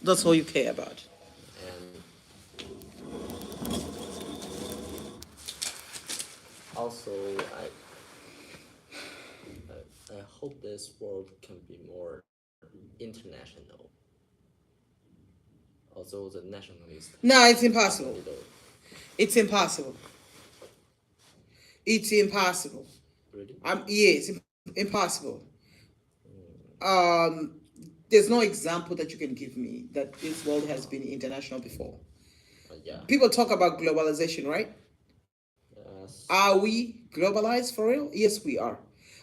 That's all you care about. And also, I hope this world can be more international. Although the nationalists No, it's have a impossible. little It's impossible. It's impossible. really. Yeah, it's impossible. Mm, Um, there's no example that you can give me that this world has been international before. yeah. People talk about globalization, right? Yes. Are we globalized for real? Yes, we are.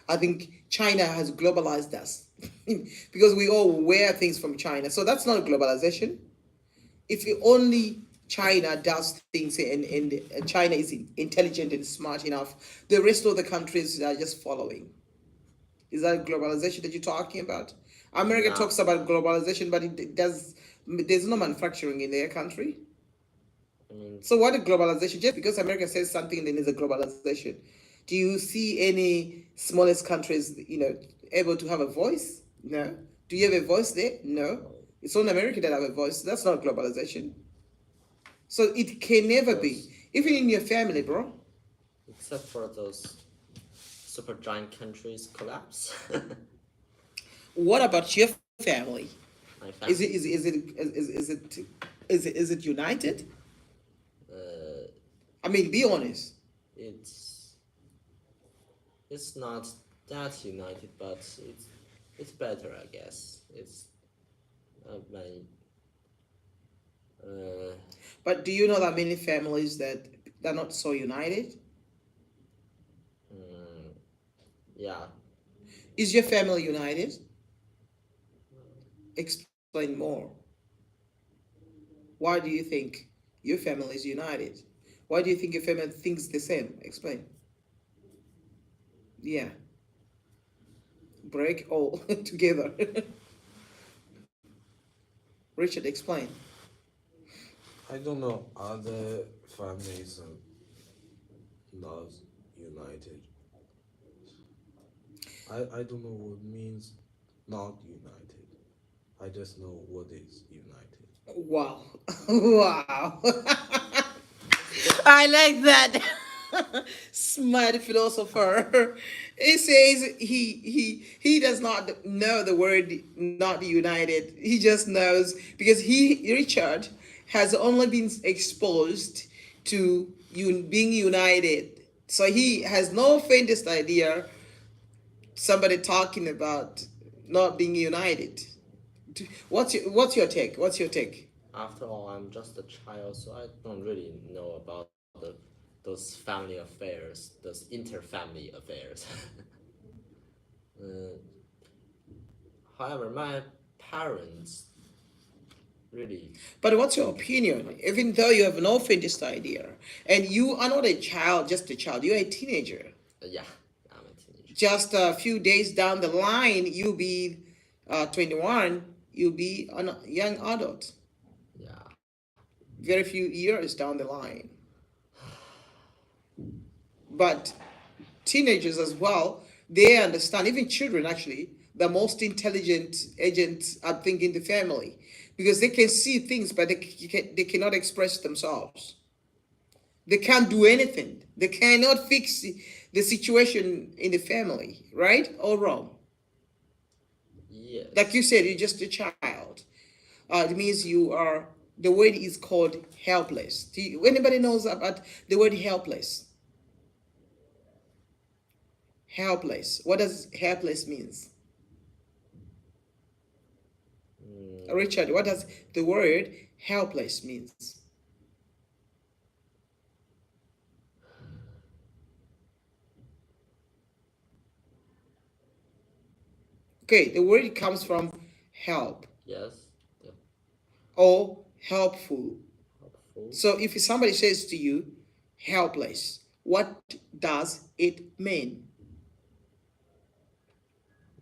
I think China has globalized us because we all wear things from China. So that's not globalization. If you only China does things and China is intelligent and smart enough, the rest of the countries are just following. Is that globalization that you're talking about? America Now, talks about globalization, but it does. There's no manufacturing in their country. I mean, So what is globalization? Just because America says something, then it's a globalization. Do you see any smallest countries, able to have a voice? No. Do you have a voice there? No. no, It's only America that have a voice. That's not globalization. So it can never be. because Even in your family, bro. except for those super giant countries collapse, What about your family? my Is it family, is it is it is it united? uh, I mean, be honest. it's it's not that united, but it's better, I guess. It's my uh, But do you know that many families that they're not so united? mm, yeah. Is your family united? Explain more. Why do you think your family is united? Why do you think your family thinks the same? Explain. Yeah, break all together. Richard, explain. I don't know. Other families are not united. I don't know what means not united. I just know what is united. Wow. Wow. It's just I like that. Smart philosopher. He says he does not know the word not united. He just knows because he Richard has only been exposed to being united. So he has no faintest idea somebody talking about not being united. What's your take? What's your take? after all, I'm just a child, so I don't really know about those family affairs, those inter-family affairs. uh, However, my parents really, But what's your opinion? Even though you have no faintest idea, and you are not a child, just a child, you're a teenager. yeah, I'm a teenager. Just a few days down the line, you'll be 21, you'll be a young adult. Yeah, Very few years down the line. But teenagers as well, they understand, even children actually, the most intelligent agents I think in the family because they can see things but they cannot express themselves. They can't do anything. They cannot fix the situation in the family, right or wrong. Like you yes. said, you're just a child. It means you are. The word is called helpless. Anybody knows about the word helpless? Helpless. What does helpless means? Mm, Richard, what does the word helpless means? Okay, the word comes from help yes, the or helpful. helpful So if somebody says to you, helpless, what does it mean?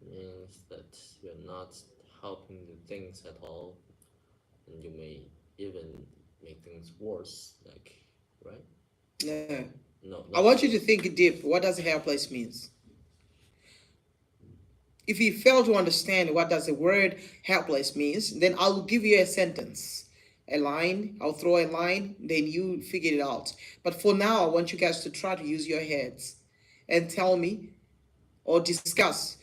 means that you're not helping the things at all, and you may even make things worse. Like, right? No. No, I not want you to worse. think deep. What does helpless means? If you fail to understand what does the word helpless means, then I'll give you a sentence, a line. I'll throw a line, then you figure it out. But for now, I want you guys to try to use your heads and tell me or discuss.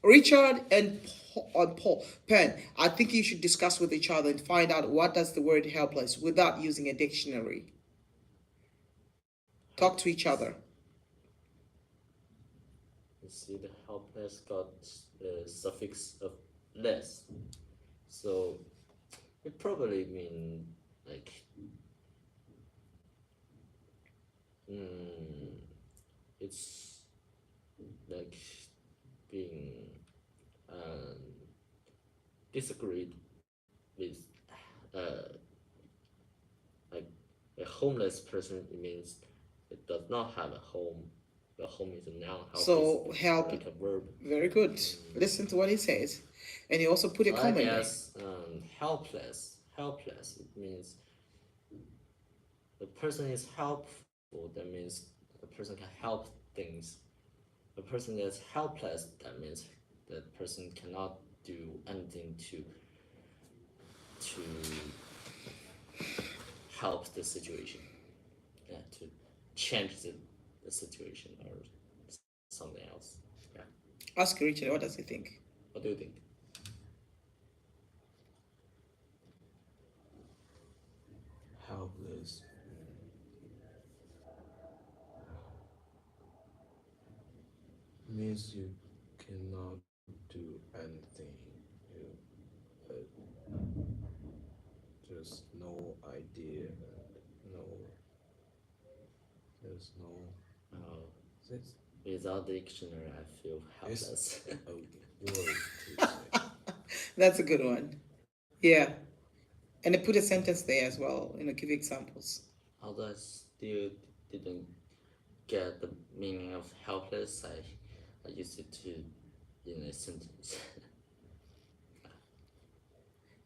Richard and Paul Pen, I think you should discuss with each other and find out what does the word helpless without using a dictionary. Talk to each Helpless. other. You see, the helpless got the suffix of less, so it probably mean like mm, it's like being um, disagreed with uh, like a homeless person. It means it does not have a home. The home is a noun. Helpless So is help. like a verb. Very good. Mm. Listen to what he says. And he also put a So I comment there. guess helpless. It means the person is helpful. That means the person can help things. A person that's helpless. That means that person cannot do anything to help the situation. Yeah, to change the situation or something else. Yeah. Ask Richard, what does he think? What do you think? Helpless means you cannot do anything. You uh, just no idea and no there's no Oh, it's without dictionary, I feel it's helpless. a word to say. That's a good one. Yeah. And they put a sentence there as well, give examples. Although I still didn't get the meaning of helpless, I used it to in a sentence.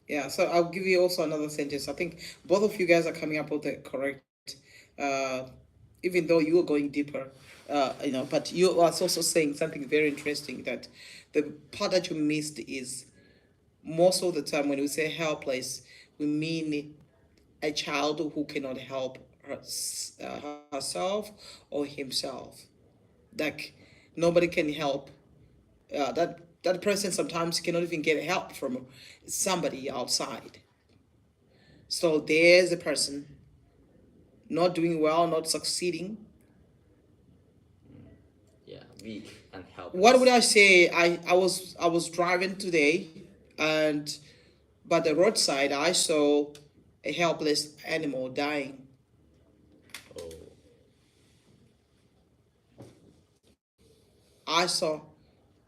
Yeah, so I'll give you also another sentence. I think both of you guys are coming up with the correct, uh, even though you are going deeper, but you are also saying something very interesting that the part that you missed is most of the time when we say helpless, we mean a child who cannot help herself or himself. Like nobody can help that person sometimes cannot even get help from somebody outside. So there's a person not doing well, not succeeding. Yeah, weak and What would helpless. I say? I was driving today, and by the roadside I saw a helpless animal dying. Oh, I saw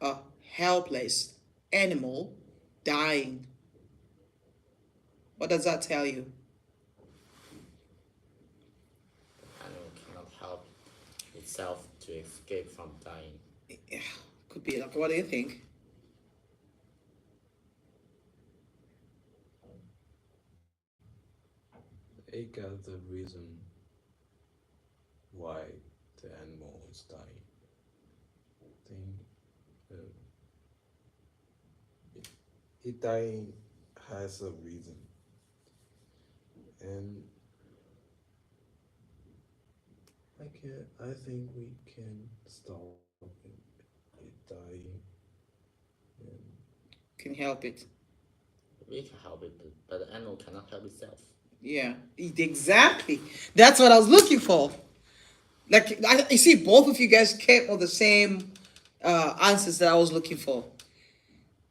a helpless animal dying. What does that tell you? the animal cannot help itself to escape from dying. Yeah, could be like, what do you think? They got the reason why the animal is dying. I think uh, it dying has a reason, and I think we can stop it dying, and Can help it. We can help it, but the animal cannot help itself. Yeah, exactly. That's what I was looking for. Like you see, both of you guys came with the same answers that I was looking for.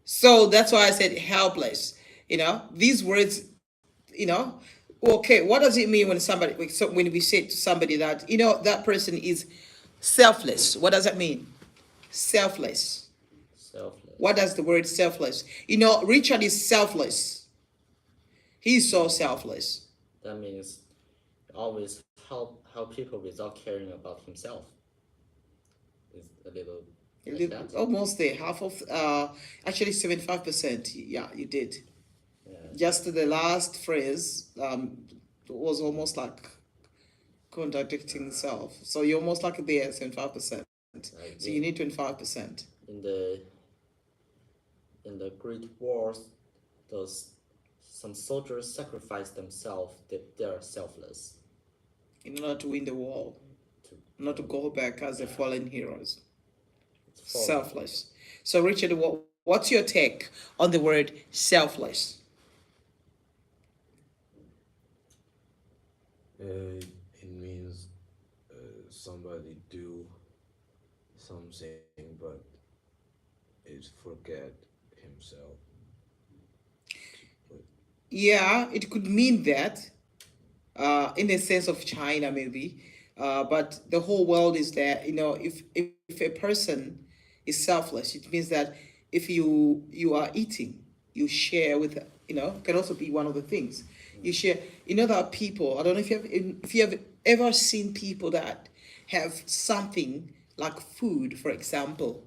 So that's why I said helpless. These words. You know, okay. What does it mean when when we say to somebody that that person is selfless? What does that mean? Selfless. What Selfless. does the word selfless? Richard is selfless. He's so selfless. That means always help people without caring about himself. Is a little like that. Almost there. Half of, actually 75%. Yeah, you did. Yeah, Just the last phrase was almost like contradicting itself. So you're almost like there, 75%. So you like need 25%. in the in the Great Wars, those some soldiers sacrifice themselves. They are selfless in order to win the war, to not to go back as the yeah, fallen heroes. it's fallen hero. Selfless. So, Richard, what's your take on the word selfless? It means somebody do something but is forget himself to put. Yeah, it could mean that, in the sense of China, maybe. But the whole world is there. If a person is selfless, it means that if you are eating, you share with. Can also be one of the things you share. There are people. I don't know if you have ever seen people that have something like food, for example,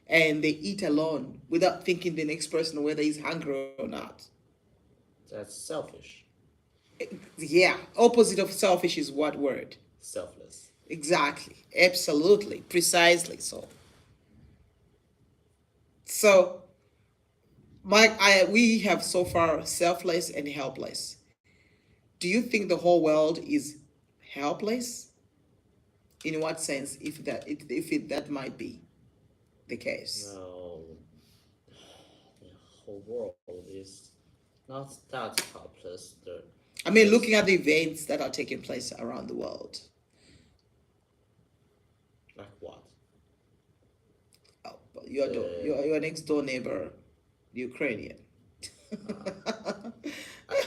and they eat alone without thinking the next person whether he's hungry or not. That's selfish, Yeah, opposite of selfish is what word? selfless. Exactly, absolutely, precisely so. So, Mike, we have so far selfless and helpless. Do you think the whole world is helpless? In what sense, if that might be the case? No, the whole world is not that helpless. I mean, There's looking at the events that are taking place around the world. like what? Oh, but The your next door neighbor, the Ukrainian.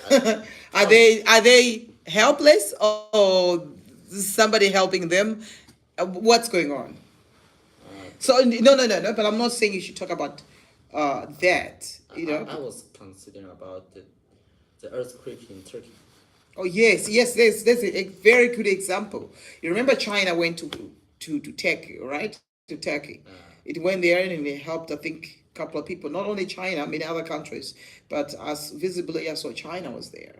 uh, I are first they helpless or somebody helping them? What's going on? uh, So no, no, no, no. But I'm not saying you should talk about that. I was considering about the earthquake in Turkey. Oh yes, yes. There's a very good example. You remember China went to Turkey, right? To Turkey. Uh, It went there and it helped. I think a couple of people. Not only China, many other countries, but as visibly as so China was there.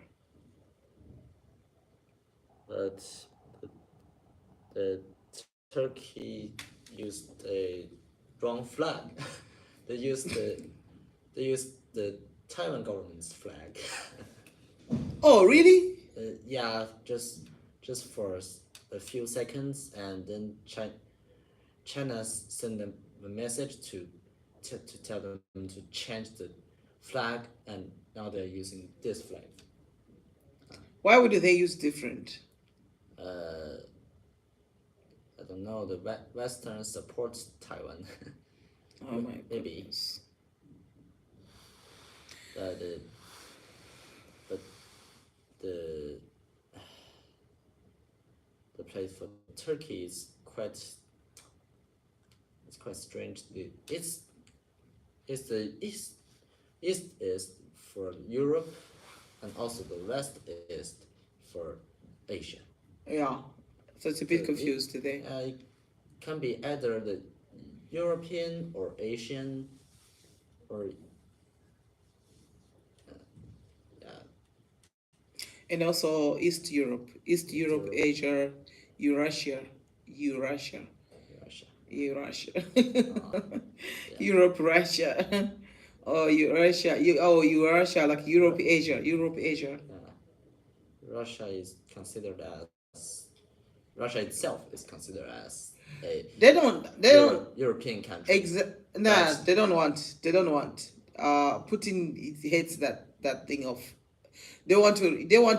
but the Turkey used a wrong flag. they used the they used the Taiwan government's flag. Oh really? Yeah, just for a few seconds, and then China sent them a message to tell them to change the flag, and now they're using this flag. Why would they use different? Uh, I don't know. The Western supports Taiwan. Oh my Maybe, goodness. but but the the place for Turkey is quite strange. It's the east is for Europe, and also the west is for Asia. Yeah. So it's a So bit confused today. it can be either the European or Asian, or yeah, And also East Europe, Europe, Asia, Eurasia, Eurasia, Russia. Eurasia, Uh, yeah, Europe, Russia, oh Eurasia, Eurasia, like Europe, Ru- Asia, Europe, Asia. uh, Russia is considered as Russia itself is considered as a They don't, European country, nah, but they don't want. Putin hates that thing of. They want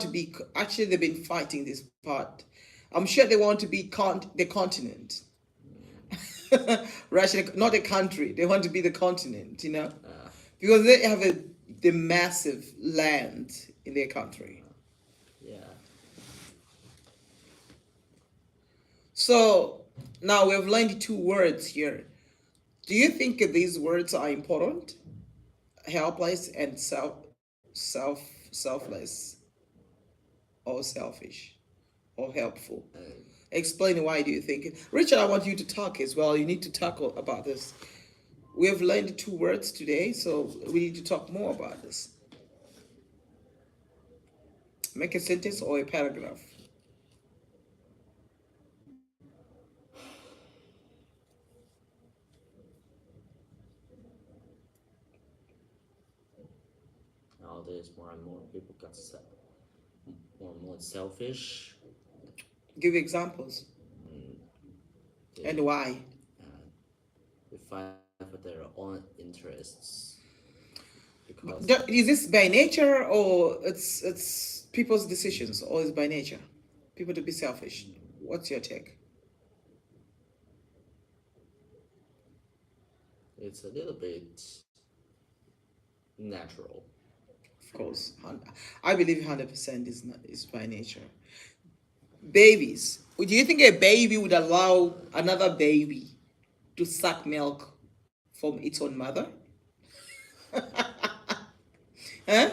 to be. Actually, they've been fighting this part. I'm sure they want to be the continent. Russia, not a country. They want to be the continent, uh, because they have the massive land in their country. yeah, So now we've learned two words here. Do you think these words are important? Helpless and selfless, or selfish, or helpful. uh, Explain why do you think, Richard? I want you to talk as well. You need to talk about this. We have learned two words today, so we need to talk more about this. Make a sentence or a paragraph. people got more and more selfish. Give examples and They why. uh, they fight for their own interests because Is this by nature or it's people's decisions or is by nature? People to be selfish. What's your take? it's a little bit natural. Of course, I believe 100% is not is by nature. Babies. Do you think a baby would allow another baby to suck milk from its own mother? Huh?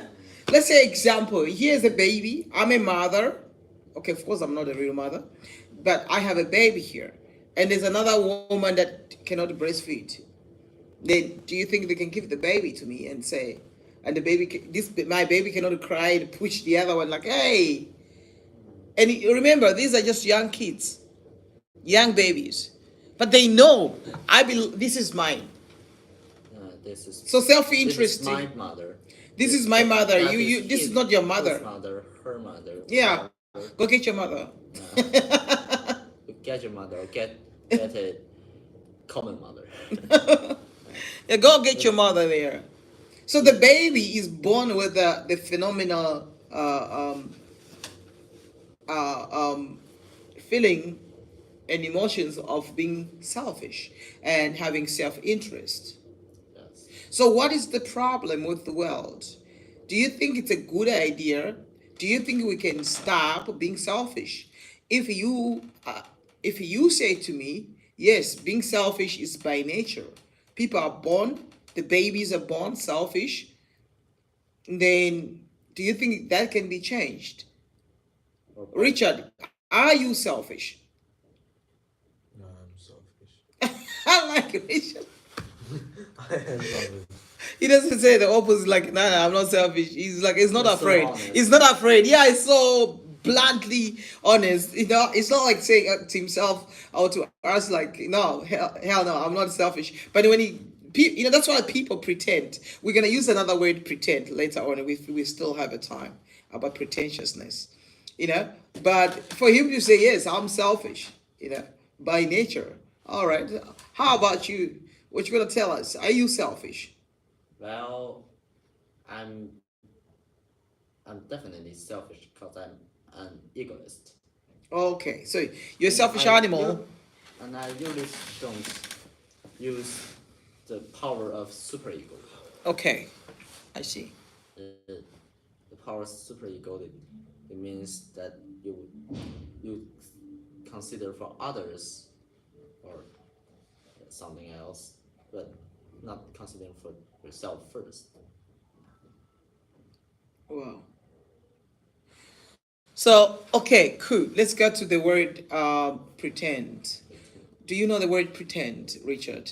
Let's say example. Here's a baby. I'm a mother. Okay, of course I'm not a real mother, but I have a baby here, and there's another woman that cannot breastfeed. Then do you think they can give the baby to me and say, and the baby, this my baby cannot cry and push the other one like, hey. And remember, these are just young kids, young babies, but they know this is mine. This is So self this is interest. my mother. This is my mother. That is This is not your his mother. mother, her mother, Yeah, whatever. go get your mother. Get your mother or get a common mother. Yeah, go get your mother there. So the baby is born with the phenomenal feeling and emotions of being selfish and having self-interest. Yes. So what is the problem with the world? Do you think it's a good idea? Do you think we can stop being selfish? If you if you say to me, yes, being selfish is by nature. People are born, the babies are born selfish, then do you think that can be changed? Or by Richard, are you selfish? No, I'm selfish. I like Richard. I am selfish. He doesn't say the opposite, like, nah, nah, I'm not selfish. He's like, he's not you're so afraid. He's honest. not afraid. Yeah, it's so bluntly honest. You know, it's not like saying to himself or to us, like, no, hell no, I'm not selfish. But when that's why people pretend. We're going to use another word, pretend, later on if we still have a time about pretentiousness, you know. But for him to say, yes, I'm selfish, by nature. All right. How about you? What you going to tell us? Are you selfish? Well, I'm I'm definitely selfish because I'm an egoist. Okay, so you're a And selfish animal. I usually don't use the power of superego. Okay, I see. The power of superego, it means that you consider for others or something else, but not considering for yourself first. Wow. So, okay, cool. Let's go to the word pretend. Do you know the word pretend, Richard?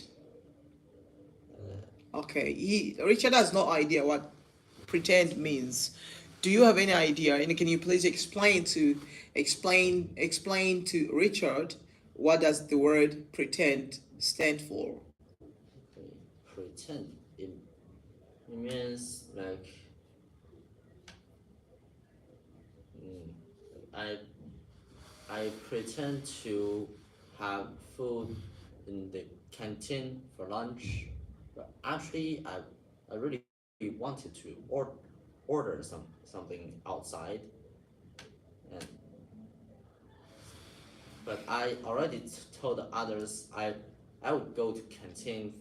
Okay, Richard has no idea what pretend means. Do you have any idea? And can you please explain to Richard what does the word pretend stand for? Okay, pretend it means like mm, I I pretend to have food in the canteen for lunch, but actually I really wanted to order something outside, and but I already told others I would go to canteen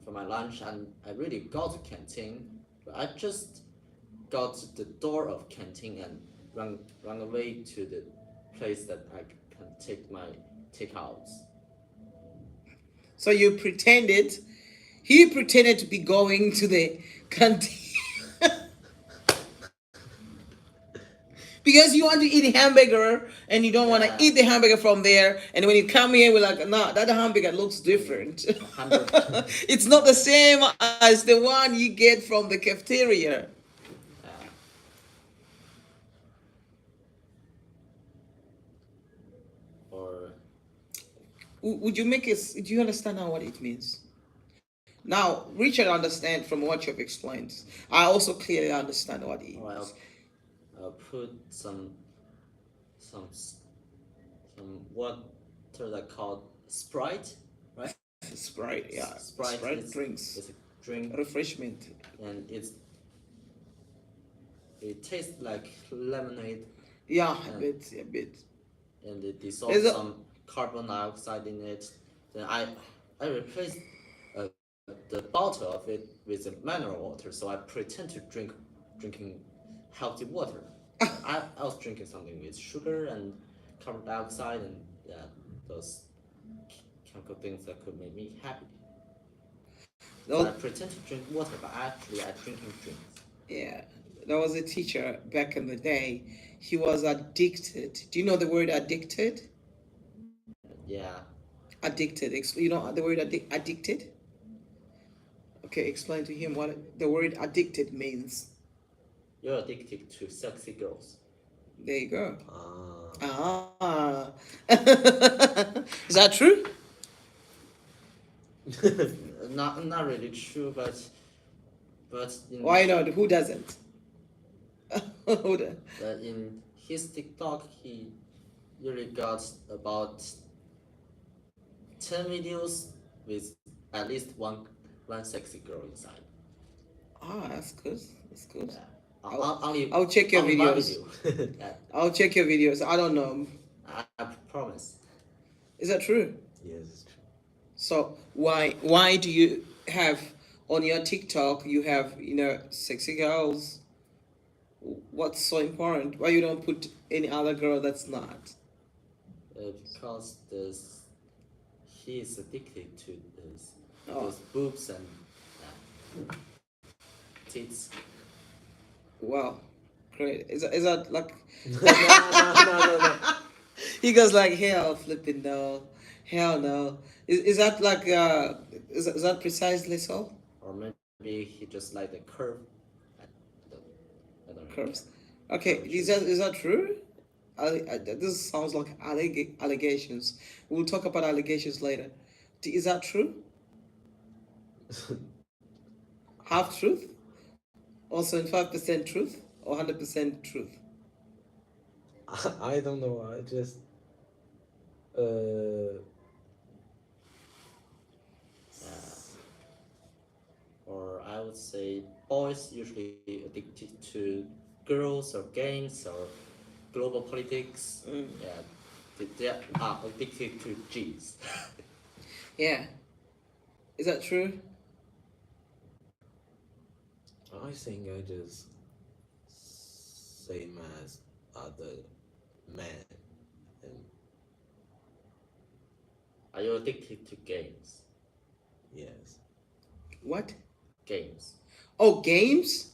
for my lunch, and I really go to canteen, but I just got to the door of canteen and run away to the place that I can take my takeouts. So you pretended, he pretended to be going to the canteen because you want to eat a hamburger and you don't want to Yeah, eat the hamburger from there. And when you come here, we're like, no, that hamburger looks different. hamburger. It's not the same as the one you get from the cafeteria. Yeah, or Would you make it? Do you understand now what it means? Now, Richard understand from what you've explained. I also clearly understand what he Or means. I'll put some some what are they called, Sprite, right? Sprite, yeah, Sprite Sprite is drinks, a drink, refreshment. and it tastes like lemonade, Yeah, a and bit, a bit. it There's dissolves a some carbon dioxide in it. Then I replaced the bottle of it with a mineral water, so I pretend to drinking healthy water. I was drinking something with sugar and carbon dioxide and, yeah, those chemical things that could make me happy. So I no, pretend to drink water, but actually I drinking drinks. yeah. There was a teacher back in the day. He was addicted. Do you know the word addicted? Yeah, Addicted. You know the word addicted? Okay, explain to him what the word addicted means. you're addicted to sexy girls. There you go. Ah, Ah. Is that true? Not really true, but Why not? Who doesn't? Who does? in his TikTok he usually got about 10 videos with at least one sexy girl inside. Ah, that's good. That's good. Yeah, I'll only I'll check your only one videos. video. Yeah, I'll check your videos. I don't know. I promise. Is that true? yes, it's true. So why do you have on your TikTok you have sexy girls? What's so important? Why you don't put any other girl that's not? Because this he is addicted to this Oh, those boobs and, tits. wow, great. Is that like No, no. he goes like hell flipping no, hell no. Is that like is that precisely so? Or maybe he just like the curve. I don't, I don't really care. Curves. Okay, is that true? This sounds like allegations. We'll talk about allegations later. Is that true? Half truth, or 75% truth, or 100% truth? I don't know. I just uh, Uh, or I would say boys usually addicted to girls or gangs or global politics. Mm. Yeah, they are addicted to G's. Yeah, is that true? I think I just same as other men, and Are you addicted to games? yes, What? Games. Oh, games.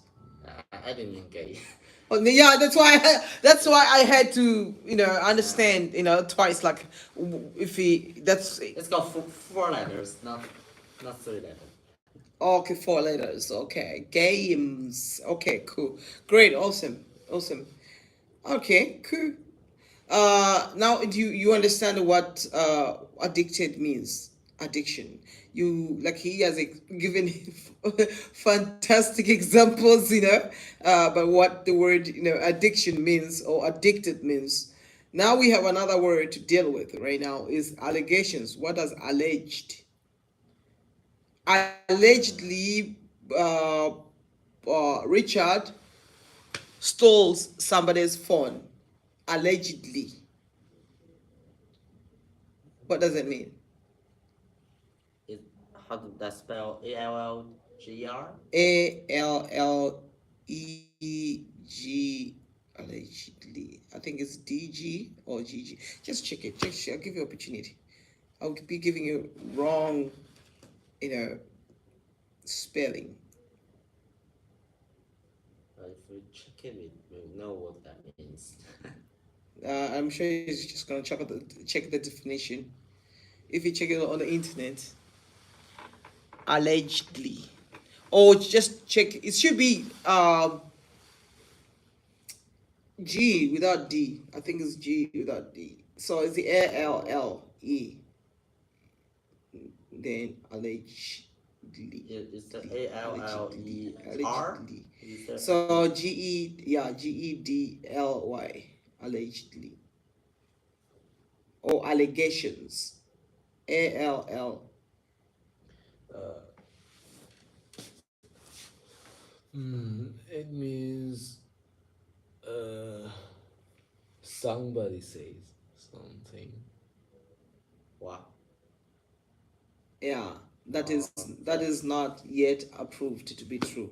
I didn't mean gay. Oh, yeah, that's why I had to uh, understand twice like if he that's it's got four letters, not 3 letters. okay, 4 letters. Okay, games. Okay, cool, great, awesome, awesome. Okay, cool. Now do you understand what addicted means? Addiction. You like he has given fantastic examples, but what the word addiction means or addicted means. Now we have another word to deal with right now is allegations. What does alleged? Allegedly, Richard stole somebody's phone. Allegedly. What does it mean? It, how did that spell? ALLGR? ALLEG allegedly. I think it's DG or GG. Just check it. Just I'll give you opportunity. I'll be giving you wrong, you know, spelling. If we check it, we know what that means. I'm sure he's just gonna check the definition. If you check it on the internet, allegedly, or just check. It should be G without D. I think it's G without D. So it's the ALLE. Then allege. Is the A L L E R? Allegedly. Is there So H? GEDLY, allegedly, or allegations, ALL. It means somebody says something. Wow. Yeah, that That is not yet approved to be true.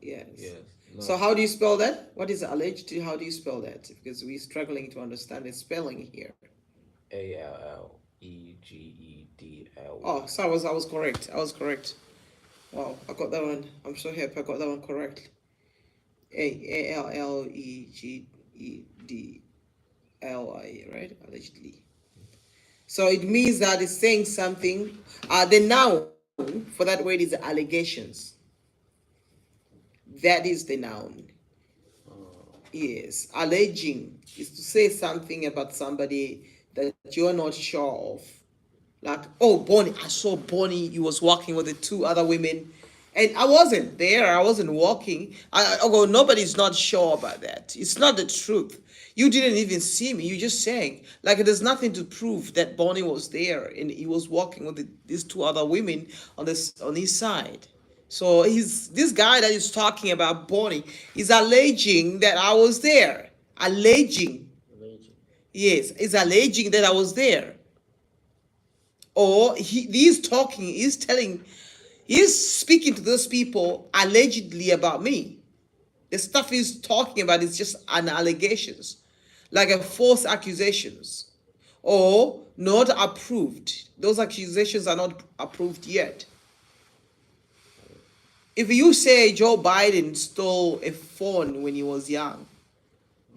Yes. Yes, So not how do you spell that? What is alleged? How do you spell that? Because we're struggling to understand the spelling here. Oh, ALLEGEDLY. so I was correct. I was correct. Wow, I got that one. I'm so happy I got that one correctly. Allegedly, right? Allegedly. So it means that it's saying something. The noun for that word is allegations. That is the noun. Yes, alleging is to say something about somebody that you're not sure of. Like, oh, Bonnie, I saw Bonnie. He was walking with the two other women, and I wasn't there. I wasn't walking. I go, nobody's not sure about that. It's not the truth. You didn't even see me. You're just saying like there's nothing to prove that Bonnie was there and he was walking with these two other women on his side. So he's this guy that is talking about Bonnie is alleging that I was there. Alleging, Alleged. yes, is alleging that I was there. Or he's talking, he's speaking to those people allegedly about me. The stuff he's talking about is just an allegations, like a false accusations, or not approved. Those accusations are not approved yet. If you say Joe Biden stole a phone when he was young,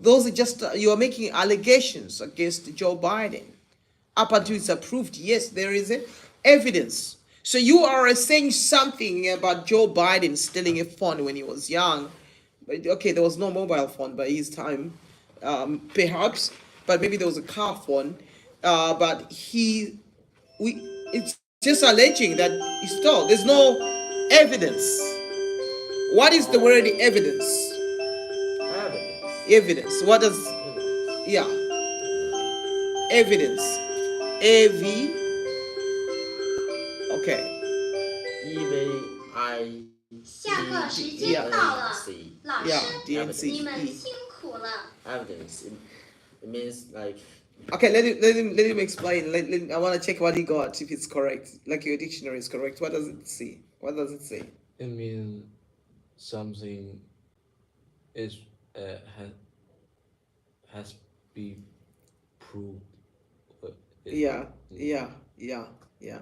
those are just you are making allegations against Joe Biden. Up until it's approved, yes, there is evidence. So you are saying something about Joe Biden stealing a phone when he was young. Okay, there was no mobile phone by his time, perhaps, but maybe there was a car phone. But we, it's just alleging that he stole. There's no evidence. What is the word evidence? Evidence. Evidence. What does, Evidence. yeah, evidence. AV. Okay. E V I C 下课时 D 间 Yeah. 到 N 了， C. 老 Yeah, 师， DNC. 你们辛苦了。 Evidence. It means like Okay, let him explain. I want to check what he got if it's correct. Like your dictionary is correct. What does it say? What does it say? It means something is has been proved. uh, it- Yeah, yeah.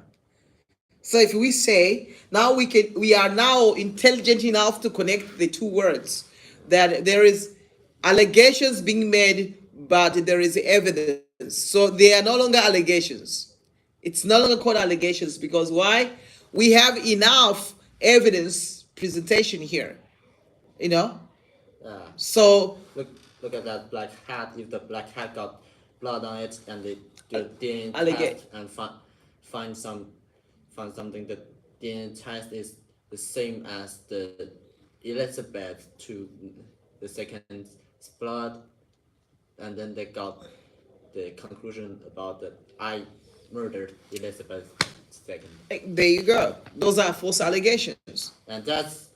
So if we say now we are now intelligent enough to connect the two words that there is allegations being made, but there is evidence. So they are no longer allegations. It's no longer called allegations because why? We have enough evidence presentation here. You know. like So look at that black hat. If the black hat got blood on it and they do a DNA allegate. test and find something, the DNA test is the same as the Elizabeth to the second blood, and then they got the conclusion about that I murdered Elizabeth II, There you go. Those are false allegations. and that's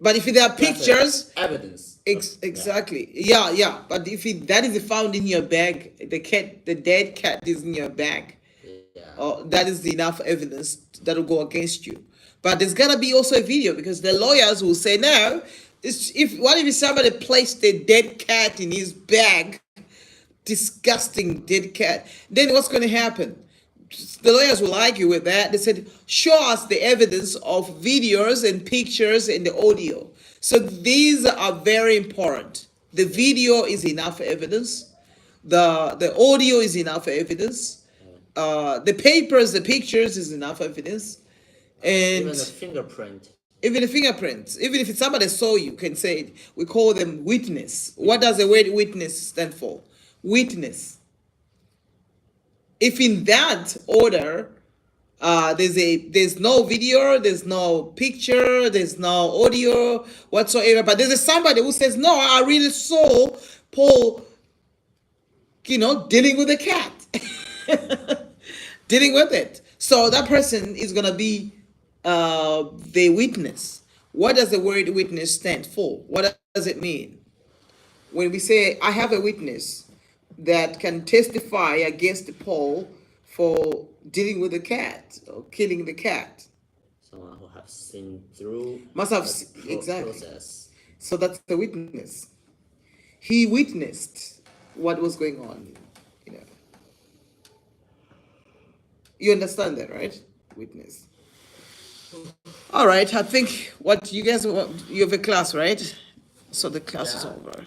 But if there are that's pictures, evidence. Yeah. exactly. Yeah. But if that is found in your bag, the dead cat is in your bag. Yeah. That is enough evidence that will go against you. But there's gotta be also a video because the lawyers will say no. If what if somebody placed a dead cat in his bag, disgusting dead cat? Then what's going to happen? The lawyers will argue with that. They said, show us the evidence of videos and pictures and the audio. So these are very important. The video is enough evidence. The audio is enough evidence. The papers, the pictures is enough evidence. Even And the fingerprint. even the fingerprints, even if it's somebody saw you, can say it. We call them witness. What does the word witness stand for? Witness. If in that order, There's no video, there's no picture, there's no audio whatsoever. But there's somebody who says, "No, I really saw Paul, dealing with a cat, dealing with it." So that person is gonna be the witness. What does the word witness stand for? What does it mean? When we say, "I have a witness that can testify against Paul for dealing with the cat or killing the cat," Someone who have seen through must have the exactly. process. So that's the witness. He witnessed what was going on. You know, you understand that, right? Witness. All right. I think what you guys want. You have a class, right? So the class is Yeah. over.